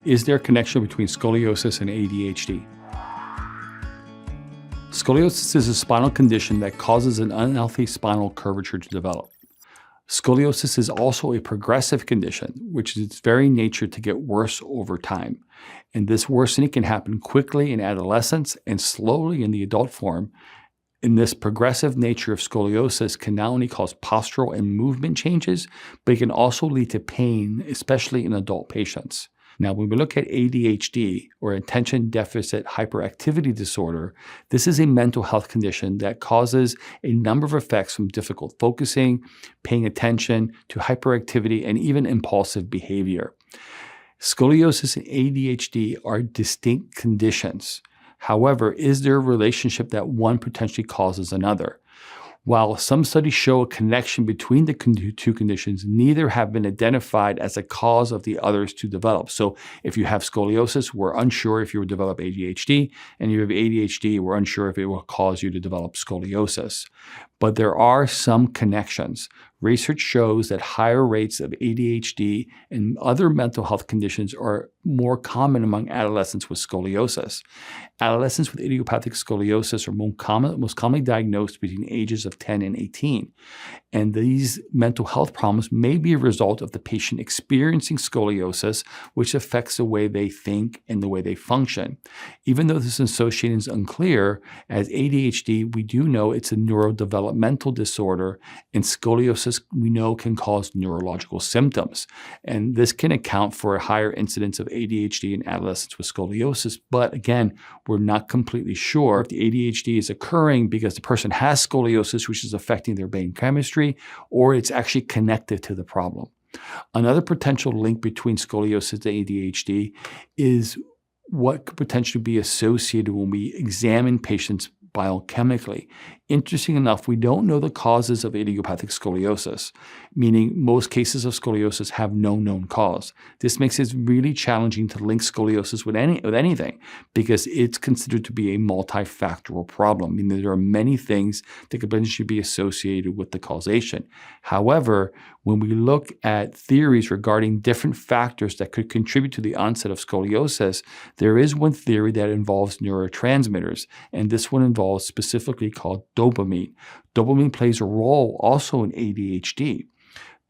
is there a connection between scoliosis and ADHD? Scoliosis is a spinal condition that causes an unhealthy spinal curvature to develop. Scoliosis is also a progressive condition, which is its very nature to get worse over time. And this worsening can happen quickly in adolescence and slowly in the adult form. And this progressive nature of scoliosis can not only cause postural and movement changes, but it can also lead to pain, especially in adult patients. Now, when we look at ADHD, or attention deficit hyperactivity disorder, this is a mental health condition that causes a number of effects from difficult focusing, paying attention, to hyperactivity, and even impulsive behavior. Scoliosis and ADHD are distinct conditions. However, is there a relationship that one potentially causes another? While some studies show a connection between the two conditions, neither have been identified as a cause of the others to develop. So if you have scoliosis, we're unsure if you will develop ADHD, and you have ADHD, we're unsure if it will cause you to develop scoliosis. But there are some connections. Research shows that higher rates of ADHD and other mental health conditions are more common among adolescents with scoliosis. Adolescents with idiopathic scoliosis are most commonly diagnosed between ages of 10 and 18. And these mental health problems may be a result of the patient experiencing scoliosis, which affects the way they think and the way they function. Even though this association is unclear, as ADHD, we do know it's a neurodevelopmental disorder, and scoliosis we know can cause neurological symptoms. And this can account for a higher incidence of ADHD in adolescents with scoliosis. But again, we're not completely sure if the ADHD is occurring because the person has scoliosis, which is affecting their brain chemistry, or it's actually connected to the problem. Another potential link between scoliosis and ADHD is what could potentially be associated when we examine patients biochemically. Interesting enough, we don't know the causes of idiopathic scoliosis, meaning most cases of scoliosis have no known cause. This makes it really challenging to link scoliosis with anything because it's considered to be a multifactorial problem, meaning there are many things that could potentially be associated with the causation. However, when we look at theories regarding different factors that could contribute to the onset of scoliosis, there is one theory that involves neurotransmitters, and this one involves specifically called dopamine. Dopamine plays a role also in ADHD.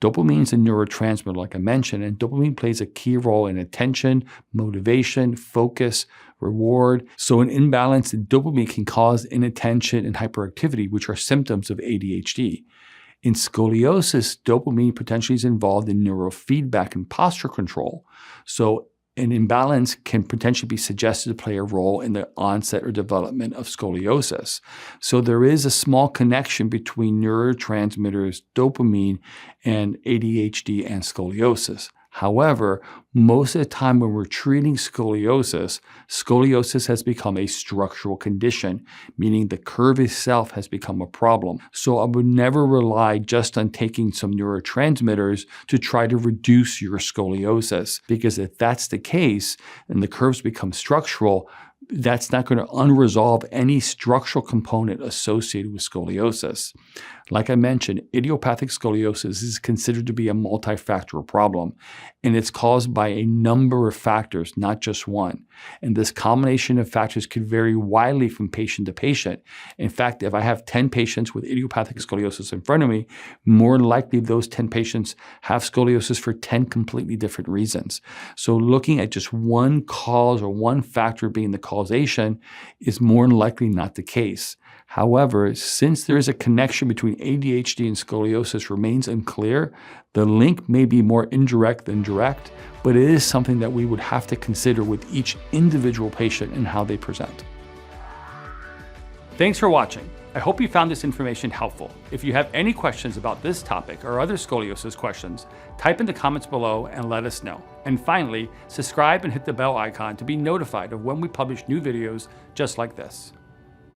Dopamine is a neurotransmitter, like I mentioned, and dopamine plays a key role in attention, motivation, focus, reward. So an imbalance in dopamine can cause inattention and hyperactivity, which are symptoms of ADHD. In scoliosis, dopamine potentially is involved in neurofeedback and posture control. So an imbalance can potentially be suggested to play a role in the onset or development of scoliosis. So there is a small connection between neurotransmitters, dopamine, and ADHD and scoliosis. However, most of the time when we're treating scoliosis, scoliosis has become a structural condition, meaning the curve itself has become a problem. So I would never rely just on taking some neurotransmitters to try to reduce your scoliosis, because if that's the case and the curves become structural, that's not going to unresolve any structural component associated with scoliosis. Like I mentioned, idiopathic scoliosis is considered to be a multifactorial problem, and it's caused by a number of factors, not just one. And this combination of factors could vary widely from patient to patient. In fact, if I have 10 patients with idiopathic scoliosis in front of me, more than likely those 10 patients have scoliosis for 10 completely different reasons. So looking at just one cause or one factor being the causation is more than likely not the case. However, since there is a connection between ADHD and scoliosis remains unclear, the link may be more indirect than direct, but it is something that we would have to consider with each individual patient and how they present. Thanks for watching. I hope you found this information helpful. If you have any questions about this topic or other scoliosis questions, type in the comments below and let us know. And finally, subscribe and hit the bell icon to be notified of when we publish new videos just like this.